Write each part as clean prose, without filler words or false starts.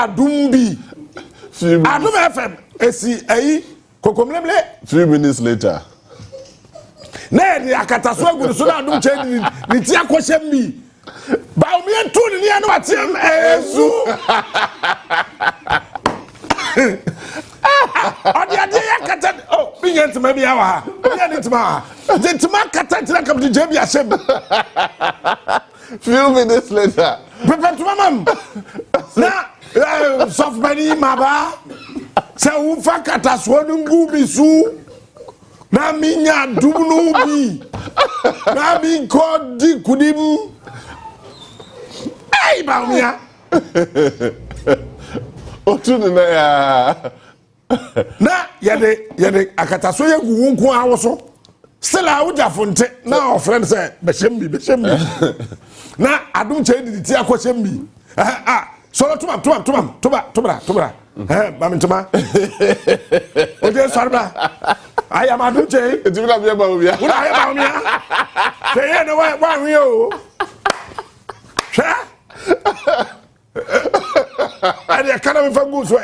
Adom bi. Adom FM esi ayi kokomlemle 3 minutes later. Na di akataso agu so na Adom che ni ti akohyem bi. Bawumia tu ni anu atem ezu. Odi adi yakata oh binya ntema bia wa ha. Binya ntema. Ntema kata tira kam di jebi asem. Few minutes later. Prepare to mamam. Na soft money maba. Sa ufa kata so ngu bisu. Na minya dubnu bi. Na mi ko di kudim. Hey Bawumia. Otu na ya. Na yade akata so yegu wonko awoso. Still a uja fonte na friend say behembi. Na Adom che di ti akohyem bi. So tuma. Mamintuma. Oje sorba. I am Adom che. Etu na bia Bawumia. Una ya Bawumia. Say no wa wi o. Sha. Ani akana me fa go so.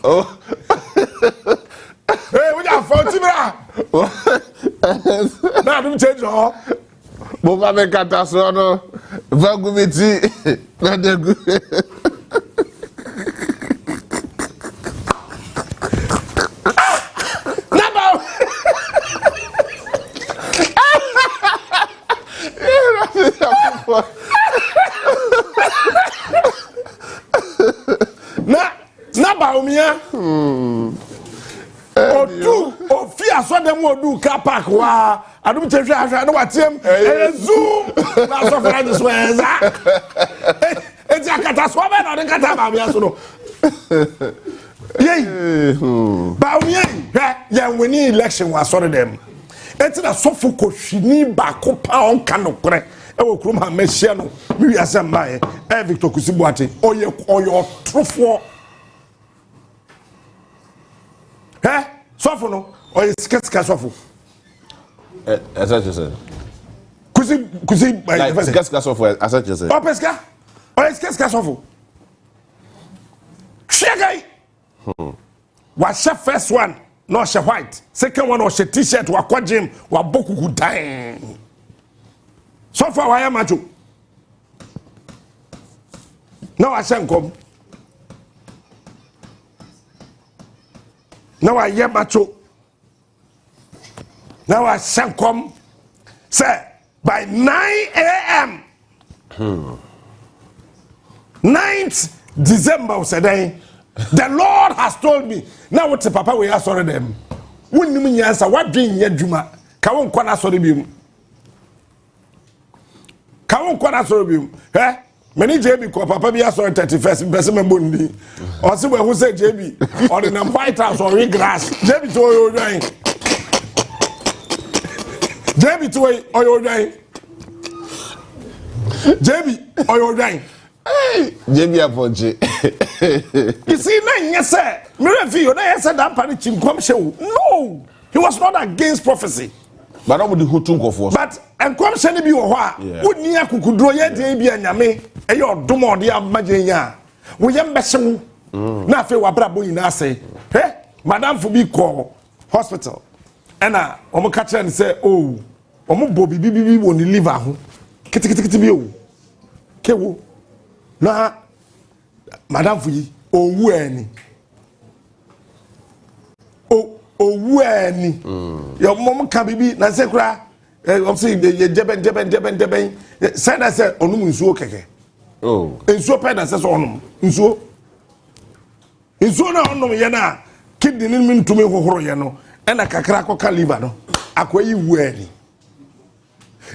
Oh. Hey, we are 40 bra. Na Adom change ho. Bo ba me kata so no. Va gumiti. Na de gu. Na ba. Na Bawumia. Odu ofia so dem odu car park wa Adom che hwa na watem ezu na so for this way za eti akata so ba na de kata Bawumia so no yey Bawumia ya wini election wa so dem eti na so fu ko hwini ba ko pa on kanokre e wo krum ha mehia no mi wi asem bae Victor Kusi Boateng oye trofo. Sofo no or sika sofo. As I just said. Kusi like sika sofo as I just said. Oh peska. Or sika sofo. Shagai. Was the first one no she white. Second one was she t-shirt wa kwa gym wa boku kudan. Sofo wa ya macho. Now I shan't come. Now I hear macho. Now I shall come. Say by 9 a.m. 9th December today. The Lord has told me. Now what's the papa we are sorry them. When you mean answer what dream ye juma? Kawon kwana sorry bim. Kawon kwana sorry bim. Eh? Many JB ko papa be sorry 31st person member or see who say JB or in a White House or in grass. JB to your dying. JB to or your dying. JB or your dying. Hey, JB Aponche. You see, yes, sir. Mirafio, I said that Panichim come show. No, he was not against prophecy. But nobody who took of us. But and come send me wa. Would near Kukudro yet be and yame. A your domo de Magina. We am Besson. Nafe Wabrabu in Ase. Eh? Madame Fubi call hospital. And Omo catch and say, oh, Omo Bobby Bibi won't leave out. Kitty Kewo. Na Madame Fuyi, oh, when. When your mom can be na sekra obviously the jeben said I said onum nsuo keke oh nsuo pe na se so onum nsuo na onum ye na kidney ni ntumi hohoro ye no e na kakra koka liver no akoyi wuani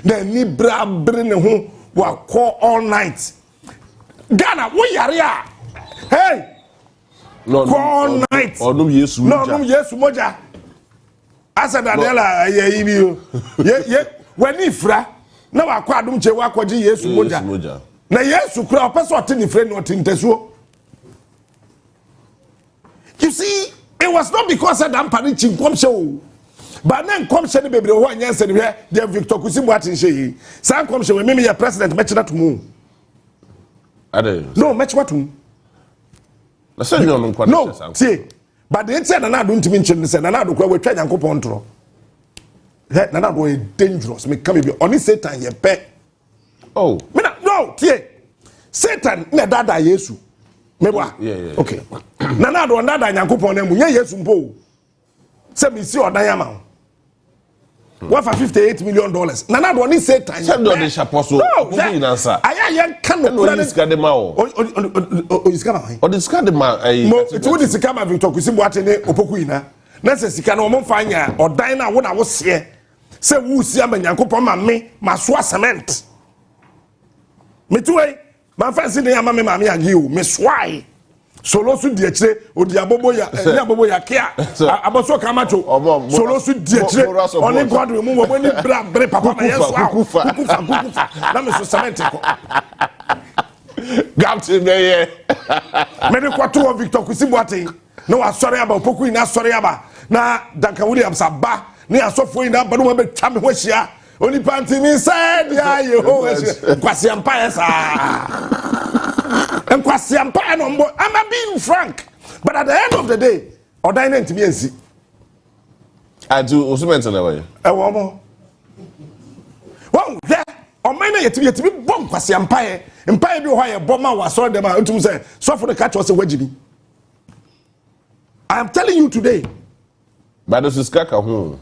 na ni bra bre ne ho wa call all night Ghana wo yare a hey no all night onum Yesu no onum Yesu moja asa dadela ye bi ye wani fra na wa kwa Adom che wa kwaji Yesu moja na Yesu kura opeso otini fre no otintesuo. You see, it was not because that I'm paniching come show. But then come share baby who anya say here the Victor Kusi Boateng shey. San come share me your president match that to mu. No, match what to. No, see. But they said na do ntimi nche say na do kwa we twa Yankopon tro. He na do dangerous me come be oni Satan ye pe. Oh, me no, see. Satan na dada Yesu. Mebwa. Yeah. Okay. Na do dada Yankopon na mu nya Yesu mpo. Say me see odan ya ma. What for $58 million? Nana do ni Satan. Say do the chaposo. No, I can no iska de ma o. O iska ma. O iska de ma ai. Mo it would iska ma Victor Kusi Boateng ne opoku ina. Na se sika na o mo fa nya odan na wo na wo se. Se wu si am Yankopon ma me maso cement. Me tuwe ma fa si ne ya ma me agi o me swai. Solo su di ekire odi abobo ya ni abobo ya kia aboso kamacho solo su di ekire oni god we mu wo ni bra bre papa na yeso kufa na me so cement ko gamti me ye me de kwato Victor Kusi Boateng no asori aba opoku ina asori aba na Duncan Williams aba ni asofo ina aba no ma betwa me ho hia oni panti mi said ya Yehovah kwasi empire sa and kwasi empire no mbo. I'm being frank, but at the end of the day odan ntimi ensi adu osumento na way wo mo yeah o man na yetimi bom kwasi empire bi ho ye bom ma wasoro dem a ntum say so for the catch us wajibi. I am telling you today, but this is kaka ho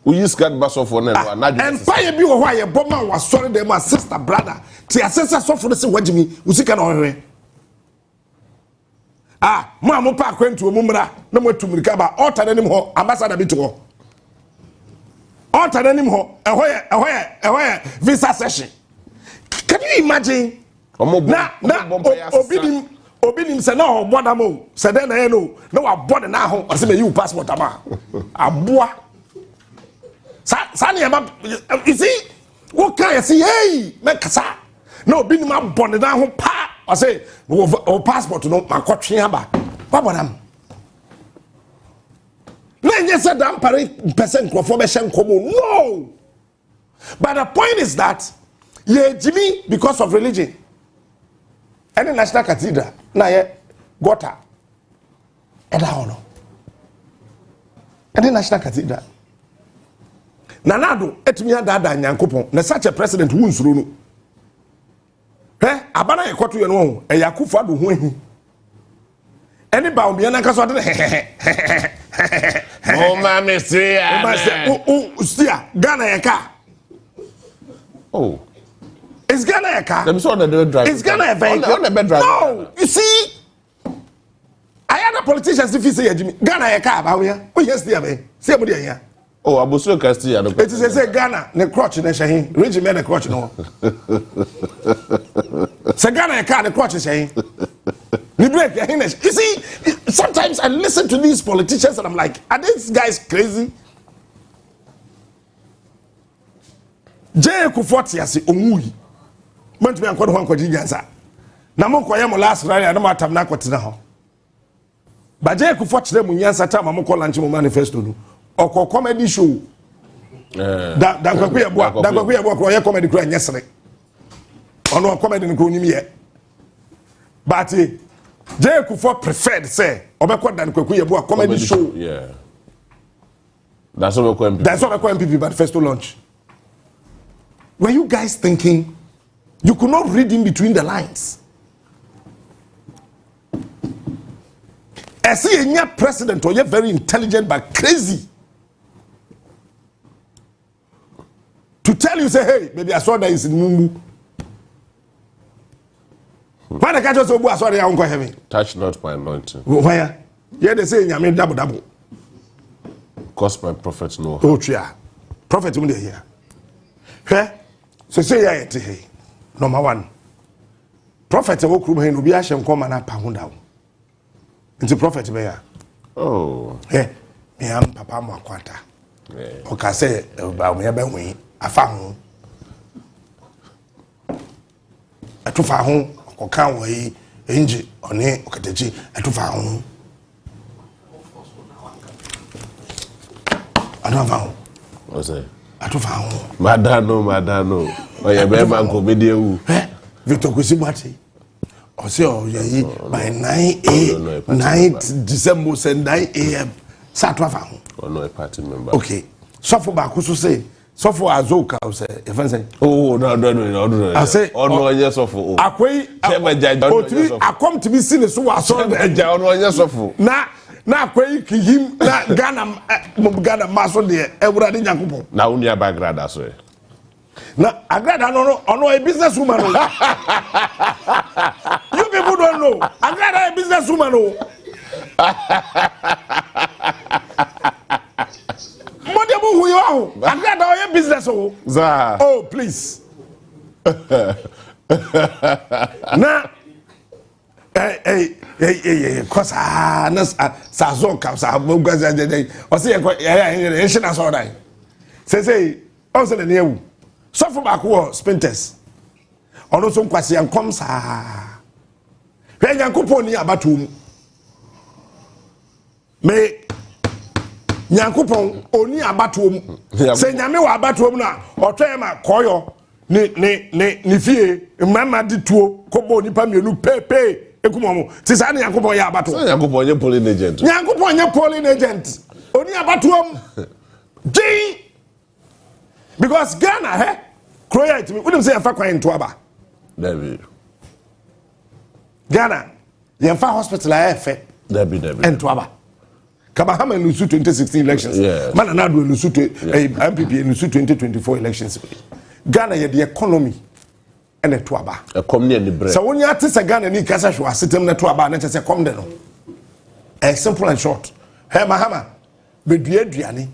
we use card baso for na empire bi ho ye bom ma wasoro dem a sister brother ti asesa so for the say wajibi usika na ohwe. Mo pa kwentu omumra na mo tumrika ba altar nanim ho ambassador bitu ho altar nanim ho ehoye visa session. Can you imagine na obinim se na ho bodamo se den na no na wa bod na ho ase me you passport ama aboa sa ne ma you see what can you see hey make kasa na obinim abod na ho pa I say, o passport no makotwe aba. Babonam. Na nye said am pare percent crofo be hye nkomo. No. But the point is that ye Jimmy because of religion. Any national cathedral na ye gota. Eda hono. Any national cathedral. Nanado etumi adada Nyankopon. Na such a president who nsuro no. Abana ye kwato ye no e Yakufo ado ho ahi eni Bawumia na kaso de o ma mesia o stia Ghana ye ka oh it's Ghana ye ka them so the drive it's Ghana vehicle on the bed drive no you see I had a politicians if you say Jimmy Ghana ye ka Bawumia o yes dia be say mo dia ya oh abuso Castilla no it is say Ghana ne crotch na shahin regime na crotch no say Ghana ye ka ne crotch shahin ni break you see sometimes I listen to these politicians and I'm like are these guys crazy Jay Kufoti ase omui mantumi ankodo ho ankoji nyansa na mo koye mo last rally na matam na akotena ho ba Jay Kufoti le mu nyansa ta mo ko lanche mo manifesto no oko comedy show da kwaku ye bo ko ye comedy kura nyesere ono comedy nko nim ye but Jay Kufo preferred say obekọ dan kwaku ye bo comedy show yeah that's what we MPP manifesto launch. Were you guys thinking you could not read in between the lines? I see a new president or you're very intelligent but crazy. To tell you, say, hey, maybe I saw that is in Mumbu. Why the catch us over? I saw the uncle heaven. Touch not my anointing. Why? Yeah, they say, I mean, double. Cause my prophet no. Oh, yeah. Prophet, when they hear. Hey? So say, yeah, hey. Number one. Prophet, I walk room here, no be ashamed, come and pound down. It's a prophet, me. Oh. Hey, me, I'm Papa Mwakwanta. Okay, say, about me, about me. I found I took our home, or can't wait, engine, or ne, or Kateji, I took our home. I don't know. What's that? Ato fa ho. Madano. Oye be man ko media wu. Victor Kusi Mati. O se o ye by 9 December 9 a.m. Sa to fa ho. Oh no, a party member. Okay. So for ba ko so say so for azoka o say e fan say. Oh no. I say no yes so for. Akwai akom to be seen so wa so eja ono yes so for. Na akwai kihim na Ghana maso de ewurade Nyankopon. Na unia background aso e. Na agrada no a business woman. You people don't know. Agrada a business woman. Modebo who you are. Agrada a business oh please. Na cause na sazon ka sa bogaza dey. O say e shina so dai. Say o say na ewu. So for back war spinters. Ono so nkwase yankom saa. Hwe Nyankopon ni abatom. Me Nyankopon oni abatom. Se nyame wa abatom na otwe ma koyo ni fie mama di tuo kobo nipa mienu pepe ekumomo. Ti sa na Nyankopon ya abatom. So Nyankopon ye polling agent. Nyankopon ye polling agent. Oni abatom. Jing. Because Ghana, Kroya, we don't say a fa kwan to aba. David. Ghana, the Enfa Hospital David. And to aba. Kabahama in 2016 elections. Yeah. Mananadu in MPP in 2024 elections. Ghana, the economy and the tuaba. A community and the bread. So when you are to Ghana, ni kasa shwa sitem na tuaba and just say come there. A simple and short. Hey Mahama, be duani.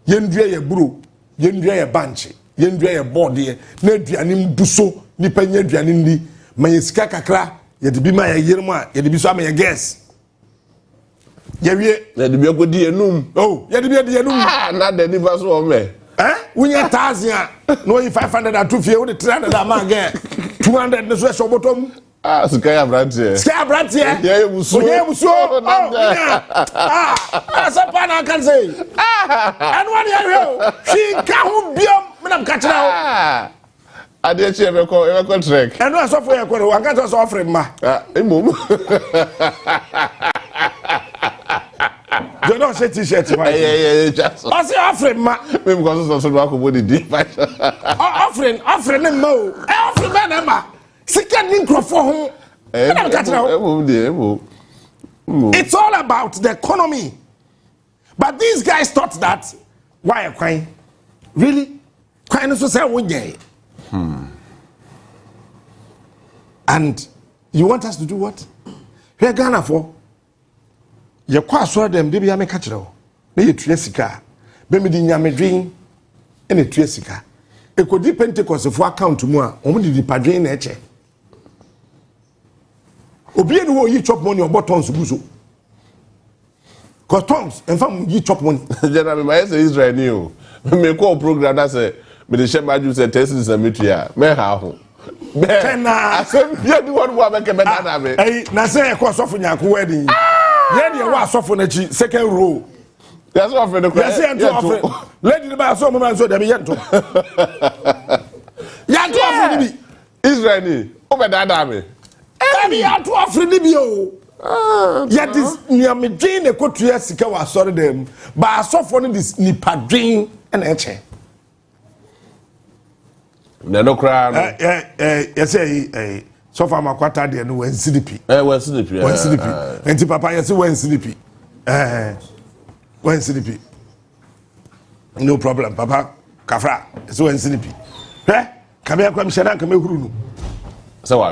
Yendua ye buru. Yendua ye banche yendua ye board ye na aduane mbuso nipa nya aduane ndi mayesika kakra ye de bi ma ye yeremu a ye de bi so ama ye gas ye wie ye de bi akodi enum ye de bi de enum na de ni ba so o me wunya 1000 a no 500 atu fie wo de 300 ama ge 200 ne so e shobotom Sky Abrantie. Yeah, Muso. Asapa na kan say. And what you she can biom me am catch now. Ade che e ko trek. And no so for you ko wan catch us offering ma. Emom. You don't say t-shirt ma. Yeah, just. I say offering ma. Me because so ko body deep. Offering ma o. Offering ma ma. Second microphone. It's all about the economy. But these guys thought that why are crying? Really? Crying so say one day. And you want us to do what? We are Ghana for. You quite saw them, they be a catch. They eat Tresika. Baby Nyame drink and a Tresika. A could be Pentecost for account to more, only the padre nature. Obi enu wo yi chop money or tons buzo. Cause tons and fam yi chop money. General me say Israel ni o. Me call program that say me the share maju say test is a media. Me ha ho. Me na asem bia di won wo make me na me. Na say e ko sofo nyanko wedding. Ye de wa sofo na chi second row. That's what for the question. Yes, yes, lady the ba so man so dem yento. Yanto afri bi. Israel ni o be da me. Baby, I to offer the yet this near me drain a coat to sika was sorry them, but I saw for this nipa drain and a chair. No crown. Yes, so far my quarter there no when CDP. When CDP. And papa, yes, when CDP. When CDP. No problem, papa. Kafra, so when CDP. Come here, come Shadan, come here. So